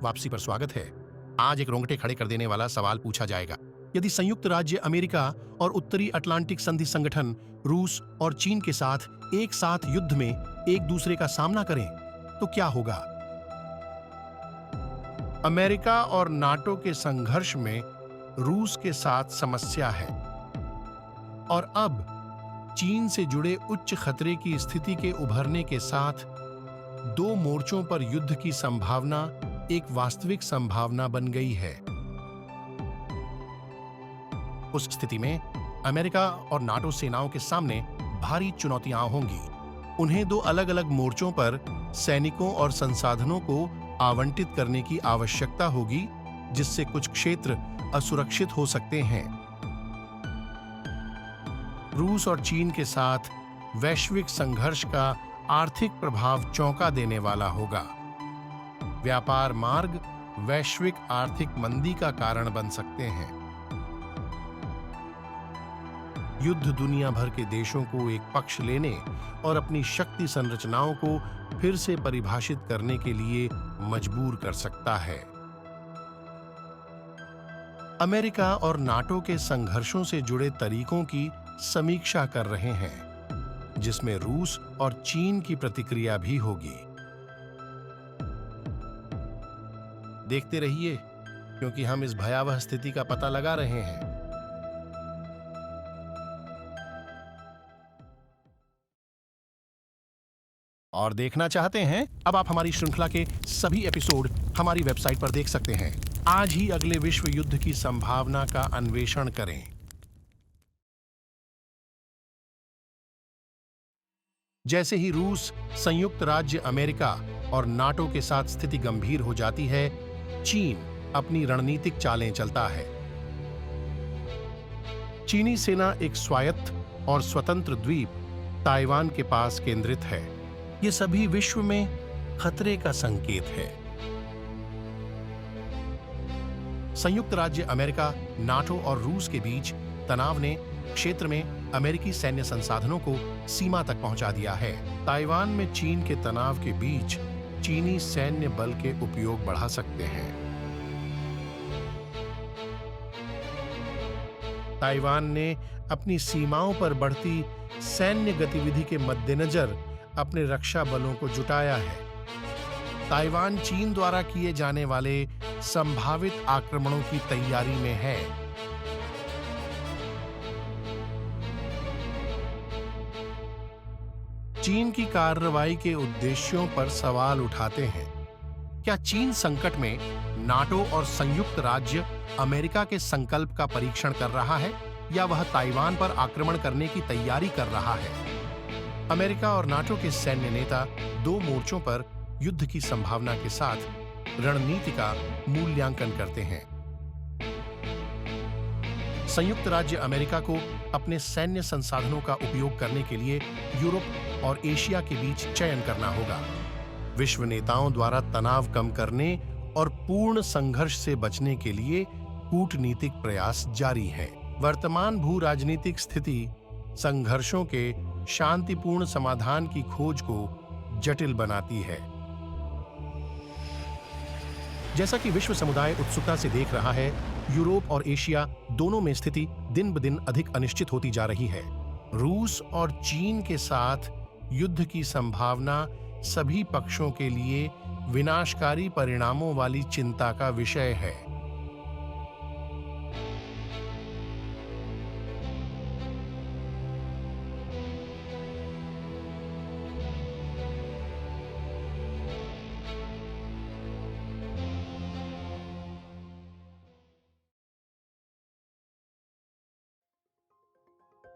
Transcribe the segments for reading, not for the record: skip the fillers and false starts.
वापसी पर स्वागत है। आज एक रोंगटे खड़े कर देने वाला सवाल पूछा जाएगा। यदि संयुक्त राज्य अमेरिका और उत्तरी अटलांटिक संधि संगठन रूस और चीन के साथ एक साथ युद्ध में एक दूसरे का सामना करें तो क्या होगा? अमेरिका और नाटो के संघर्ष में रूस के साथ समस्या है और अब चीन से जुड़े उच्च खतरे की स्थिति के उभरने के साथ दो मोर्चों पर युद्ध की संभावना एक वास्तविक संभावना बन गई है। उस स्थिति में अमेरिका और नाटो सेनाओं के सामने भारी चुनौतियां होंगी। उन्हें दो अलग अलग मोर्चों पर सैनिकों और संसाधनों को आवंटित करने की आवश्यकता होगी, जिससे कुछ क्षेत्र असुरक्षित हो सकते हैं। रूस और चीन के साथ वैश्विक संघर्ष का आर्थिक प्रभाव चौंका देने वाला होगा। व्यापार मार्ग वैश्विक आर्थिक मंदी का कारण बन सकते हैं। युद्ध दुनिया भर के देशों को एक पक्ष लेने और अपनी शक्ति संरचनाओं को फिर से परिभाषित करने के लिए मजबूर कर सकता है। अमेरिका और नाटो के संघर्षों से जुड़े तरीकों की समीक्षा कर रहे हैं, जिसमें रूस और चीन की प्रतिक्रिया भी होगी। देखते रहिए, क्योंकि हम इस भयावह स्थिति का पता लगा रहे हैं। और देखना चाहते हैं? अब आप हमारी श्रृंखला के सभी एपिसोड हमारी वेबसाइट पर देख सकते हैं। आज ही अगले विश्व युद्ध की संभावना का अन्वेषण करें। जैसे ही रूस, संयुक्त राज्य अमेरिका और नाटो के साथ स्थिति गंभीर हो जाती है, चीन अपनी रणनीतिक चालें चलता है। चीनी सेना एक स्वायत्त और स्वतंत्र द्वीप ताइवान के पास केंद्रित है। ये सभी विश्व में खतरे का संकेत है। संयुक्त राज्य अमेरिका, नाटो और रूस के बीच तनाव ने क्षेत्र में अमेरिकी सैन्य संसाधनों को सीमा तक पहुंचा दिया है। ताइवान में चीन के तनाव के बीच चीनी सैन्य बल के उपयोग बढ़ा सकते हैं। ताइवान ने अपनी सीमाओं पर बढ़ती सैन्य गतिविधि के मद्देनजर अपने रक्षा बलों को जुटाया है। ताइवान चीन द्वारा किए जाने वाले संभावित आक्रमणों की तैयारी में है। चीन की कार्रवाई के उद्देश्यों पर सवाल उठाते हैं। क्या चीन संकट में नाटो और संयुक्त राज्य अमेरिका के संकल्प का परीक्षण कर रहा है, या वह ताइवान पर आक्रमण करने की तैयारी कर रहा है? अमेरिका और नाटो के सैन्य नेता दो मोर्चों पर युद्ध की संभावना के साथ रणनीति का मूल्यांकन करते हैं। संयुक्त राज्य अमेरिका को अपने सैन्य संसाधनों का उपयोग करने के लिए यूरोप और एशिया के बीच चयन करना होगा। विश्व नेताओं द्वारा तनाव कम करने और पूर्ण संघर्ष से बचने के लिए कूटनीतिक प्रयास जारी हैं। वर्तमान भू राजनीतिक स्थिति संघर्षों के शांतिपूर्ण समाधान की खोज को जटिल बनाती है। जैसा कि विश्व समुदाय उत्सुकता से देख रहा है, यूरोप और एशिया दोनों में स्थिति दिन ब दिन अधिक अनिश्चित होती जा रही है। रूस और चीन के साथ युद्ध की संभावना सभी पक्षों के लिए विनाशकारी परिणामों वाली चिंता का विषय है।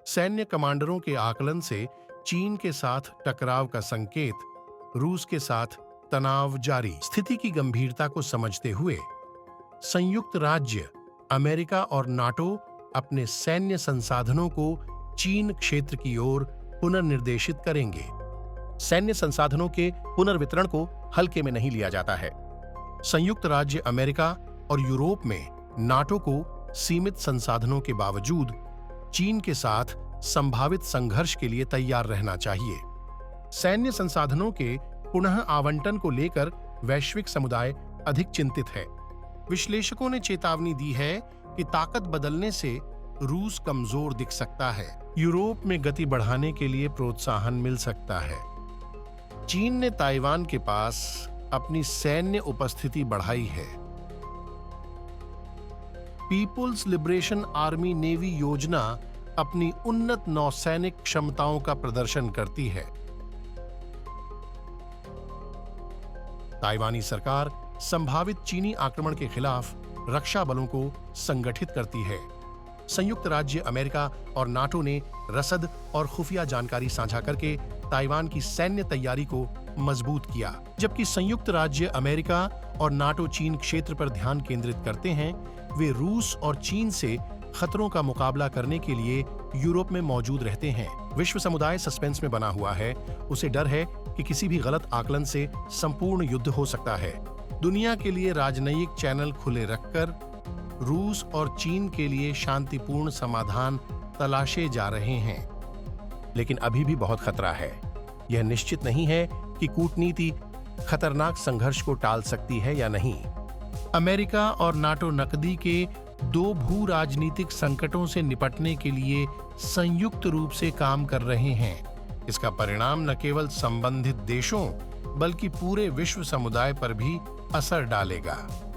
सैन्य कमांडरों के आकलन से चीन के साथ टकराव का संकेत, रूस के साथ तनाव जारी। स्थिति की गंभीरता को समझते हुए संयुक्त राज्य अमेरिका और नाटो अपने सैन्य संसाधनों को चीन क्षेत्र की ओर पुनर्निर्देशित करेंगे। सैन्य संसाधनों के पुनर्वितरण को हल्के में नहीं लिया जाता है। संयुक्त राज्य अमेरिका और यूरोप में नाटो को सीमित संसाधनों के बावजूद चीन के साथ संभावित संघर्ष के लिए तैयार रहना चाहिए। सैन्य संसाधनों के पुनः आवंटन को लेकर वैश्विक समुदाय अधिक चिंतित है। विश्लेषकों ने चेतावनी दी है कि ताकत बदलने से रूस कमजोर दिख सकता है। यूरोप में गति बढ़ाने के लिए प्रोत्साहन मिल सकता है। चीन ने ताइवान के पास अपनी सैन्य उपस्थिति बढ़ाई है। पीपुल्स लिबरेशन आर्मी नेवी योजना अपनी उन्नत नौसैनिक क्षमताओं का प्रदर्शन करती है। ताइवानी सरकार संभावित चीनी आक्रमण के खिलाफ रक्षा बलों को संगठित करती है। संयुक्त राज्य अमेरिका और नाटो ने रसद और खुफिया जानकारी साझा करके ताइवान की सैन्य तैयारी को मजबूत किया। जबकि संयुक्त राज्य अमेरिका और नाटो चीन क्षेत्र पर ध्यान केंद्रित करते हैं, वे रूस और चीन से खतरों का मुकाबला करने के लिए यूरोप में मौजूद रहते हैं। विश्व समुदाय सस्पेंस में बना हुआ है। उसे डर है कि किसी भी गलत आकलन से संपूर्ण युद्ध हो सकता है। दुनिया के लिए राजनयिक चैनल खुले रखकर रूस और चीन के लिए शांतिपूर्ण समाधान तलाशे जा रहे हैं। लेकिन अभी भी बहुत खतरा है। यह निश्चित नहीं है कि कूटनीति खतरनाक संघर्ष को टाल सकती है या नहीं। अमेरिका और नाटो नकदी के दो भू राजनीतिक संकटों से निपटने के लिए संयुक्त रूप से काम कर रहे हैं। इसका परिणाम न केवल संबंधित देशों बल्कि पूरे विश्व समुदाय पर भी असर डालेगा।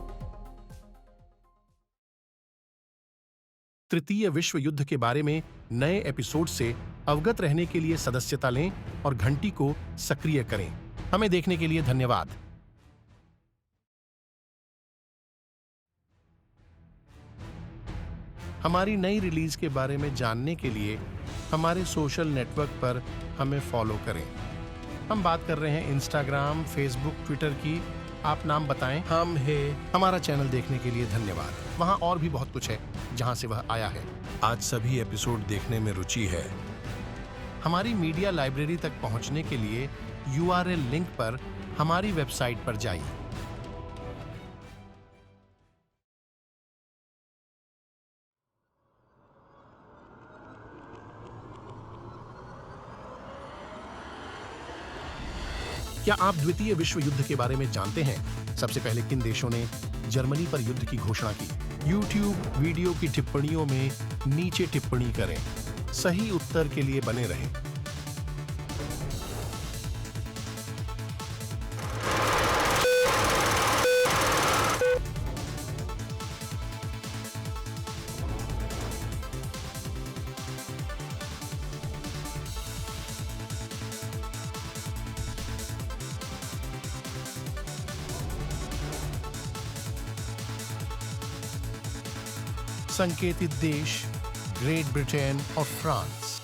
तृतीय विश्व युद्ध के बारे में नए एपिसोड से अवगत रहने के लिए सदस्यता लें और घंटी को सक्रिय करें। हमें देखने के लिए धन्यवाद। हमारी नई रिलीज के बारे में जानने के लिए हमारे सोशल नेटवर्क पर हमें फॉलो करें। हम बात कर रहे हैं इंस्टाग्राम, फेसबुक, ट्विटर की। आप नाम बताएं। हम है। हमारा चैनल देखने के लिए धन्यवाद। वहां और भी बहुत कुछ है जहां से वह आया है। आज सभी एपिसोड देखने में रुचि है। हमारी मीडिया लाइब्रेरी तक पहुंचने के लिए URL लिंक पर हमारी वेबसाइट पर जाइए। क्या आप द्वितीय विश्व युद्ध के बारे में जानते हैं? सबसे पहले किन देशों ने जर्मनी पर युद्ध की घोषणा की? YouTube वीडियो की टिप्पणियों में नीचे टिप्पणी करें। सही उत्तर के लिए बने रहें। संकेतित देश ग्रेट ब्रिटेन और फ्रांस।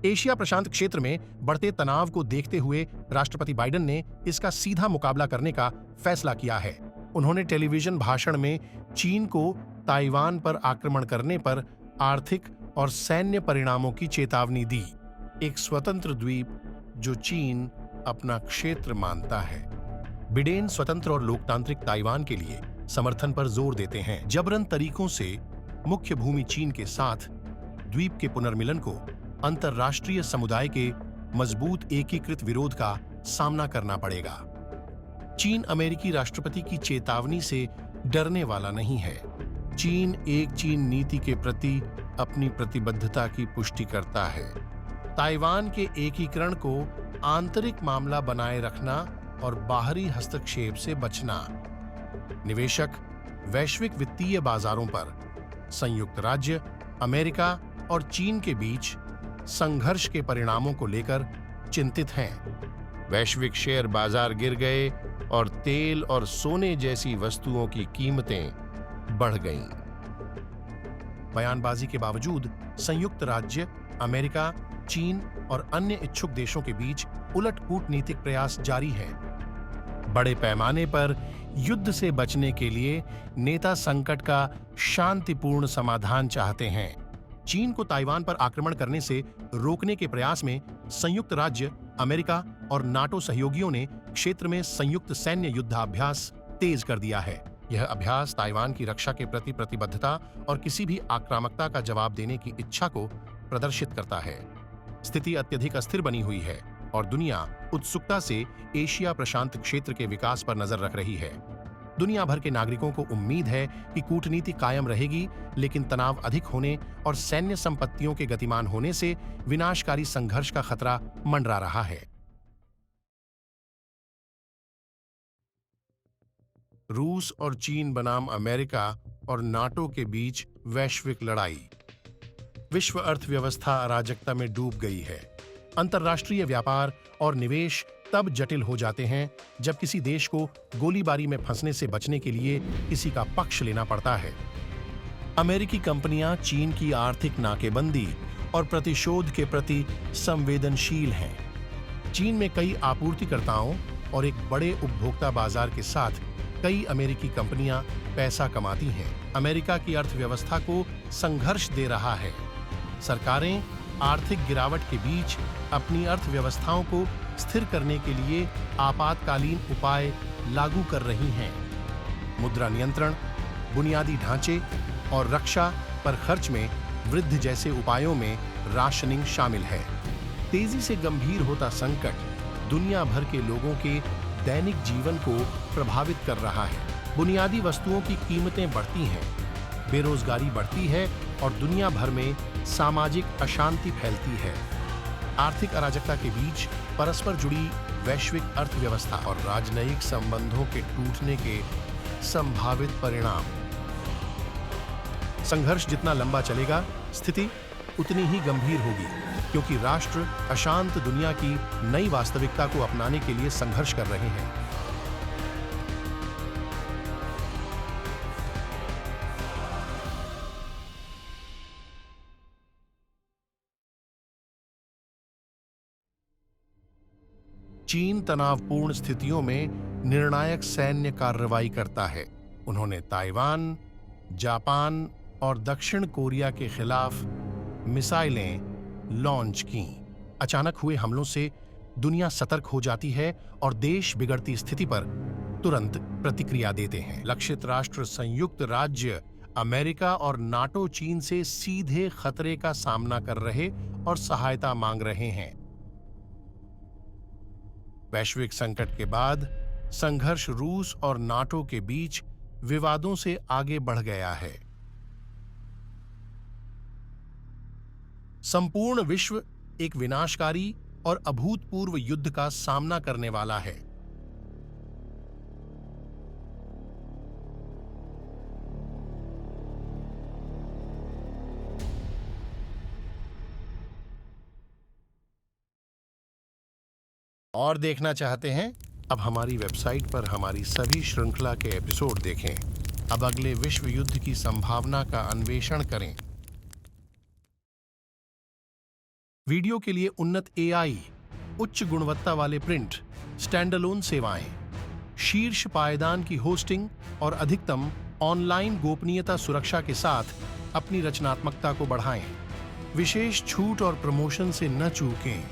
एशिया प्रशांत क्षेत्र में बढ़ते तनाव को देखते हुए राष्ट्रपति बाइडेन ने इसका सीधा मुकाबला करने का फैसला किया है। उन्होंने टेलीविजन भाषण में चीन को ताइवान पर आक्रमण करने पर आर्थिक और सैन्य परिणामों की चेतावनी दी। एक स्वतंत्र द्वीप जो चीन अपना क्षेत्र मानता है। बिडेन स्वतंत्र और लोकतांत्रिक ताइवान के लिए समर्थन पर जोर देते हैं। जबरन तरीकों से मुख्य भूमि चीन के साथ द्वीप के पुनर्मिलन को अंतर्राष्ट्रीय समुदाय के मजबूत एकीकृत विरोध का सामना करना पड़ेगा। चीन अमेरिकी राष्ट्रपति की चेतावनी से डरने वाला नहीं है। चीन एक चीन नीति के प्रति अपनी प्रतिबद्धता की पुष्टि करता है। ताइवान के एकीकरण को आंतरिक मामला बनाए रखना और बाहरी हस्तक्षेप से बचना। निवेशक वैश्विक वित्तीय बाजारों पर संयुक्त राज्य अमेरिका और चीन के बीच संघर्ष के परिणामों को लेकर चिंतित हैं। वैश्विक शेयर बाजार गिर गए और तेल और सोने जैसी वस्तुओं की कीमतें बढ़ गईं। बयानबाजी के बावजूद संयुक्त राज्य अमेरिका, चीन और अन्य इच्छुक देशों के बीच उलट कूटनीतिक प्रयास जारी है। बड़े पैमाने पर युद्ध से बचने के लिए नेता संकट का शांतिपूर्ण समाधान चाहते हैं। चीन को ताइवान पर आक्रमण करने से रोकने के प्रयास में संयुक्त राज्य अमेरिका और नाटो सहयोगियों ने क्षेत्र में संयुक्त सैन्य युद्धाभ्यास तेज कर दिया है। यह अभ्यास ताइवान की रक्षा के प्रति प्रतिबद्धता और किसी भी आक्रामकता का जवाब देने की इच्छा को प्रदर्शित करता है। स्थिति अत्यधिक अस्थिर बनी हुई है और दुनिया उत्सुकता से एशिया प्रशांत क्षेत्र के विकास पर नजर रख रही है। दुनिया भर के नागरिकों को उम्मीद है कि कूटनीति कायम रहेगी, लेकिन तनाव अधिक होने और सैन्य संपत्तियों के गतिमान होने से विनाशकारी संघर्ष का खतरा मंडरा रहा है। रूस और चीन बनाम अमेरिका और नाटो के बीच वैश्विक लड़ाई। विश्व अर्थव्यवस्था अराजकता में डूब गई है। अंतर्राष्ट्रीय व्यापार और निवेश तब जटिल हो जाते हैं जब किसी देश को गोलीबारी में फंसने से बचने के लिए किसी का पक्ष लेना पड़ता है। अमेरिकी कंपनियां चीन की आर्थिक नाकेबंदी और प्रतिशोध के प्रति संवेदनशील हैं। चीन में कई आपूर्तिकर्ताओं और एक बड़े उपभोक्ता बाजार के साथ कई अमेरिकी कंपनियां पैसा कमाती हैं। अमेरिका की अर्थव्यवस्था को संघर्ष दे रहा है। सरकारें आर्थिक गिरावट के बीच अपनी अर्थव्यवस्थाओं को स्थिर करने के लिए आपातकालीन उपाय लागू कर रही हैं। मुद्रा नियंत्रण, बुनियादी ढांचे और रक्षा पर खर्च में वृद्धि जैसे उपायों में राशनिंग शामिल है। तेजी से गंभीर होता संकट दुनिया भर के लोगों के दैनिक जीवन को प्रभावित कर रहा है। बुनियादी वस्तुओं की कीमतें बढ़ती हैं, बेरोजगारी बढ़ती है और दुनिया भर में सामाजिक अशांति फैलती है। आर्थिक अराजकता के बीच परस्पर जुड़ी वैश्विक अर्थव्यवस्था और राजनयिक संबंधों के टूटने के संभावित परिणाम। संघर्ष जितना लंबा चलेगा, स्थिति उतनी ही गंभीर होगी, क्योंकि राष्ट्र अशांत दुनिया की नई वास्तविकता को अपनाने के लिए संघर्ष कर रहे हैं। चीन तनावपूर्ण स्थितियों में निर्णायक सैन्य कार्रवाई करता है। उन्होंने ताइवान, जापान और दक्षिण कोरिया के खिलाफ मिसाइलें लॉन्च कीं। अचानक हुए हमलों से दुनिया सतर्क हो जाती है और देश बिगड़ती स्थिति पर तुरंत प्रतिक्रिया देते हैं। लक्षित राष्ट्र संयुक्त राज्य अमेरिका और नाटो चीन से सीधे खतरे का सामना कर रहे और सहायता मांग रहे हैं। वैश्विक संकट के बाद संघर्ष रूस और नाटो के बीच विवादों से आगे बढ़ गया है। संपूर्ण विश्व एक विनाशकारी और अभूतपूर्व युद्ध का सामना करने वाला है। और देखना चाहते हैं? अब हमारी वेबसाइट पर हमारी सभी श्रृंखला के एपिसोड देखें। अब अगले विश्व युद्ध की संभावना का अन्वेषण करें। वीडियो के लिए उन्नत एआई, उच्च गुणवत्ता वाले प्रिंट, स्टैंडअलोन सेवाएं, शीर्ष पायदान की होस्टिंग और अधिकतम ऑनलाइन गोपनीयता सुरक्षा के साथ अपनी रचनात्मकता को बढ़ाएं। विशेष छूट और प्रमोशन से न चूकें।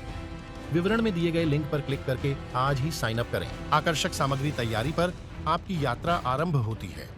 विवरण में दिए गए लिंक पर क्लिक करके आज ही साइन अप करें। आकर्षक सामग्री तैयारी पर आपकी यात्रा आरंभ होती है।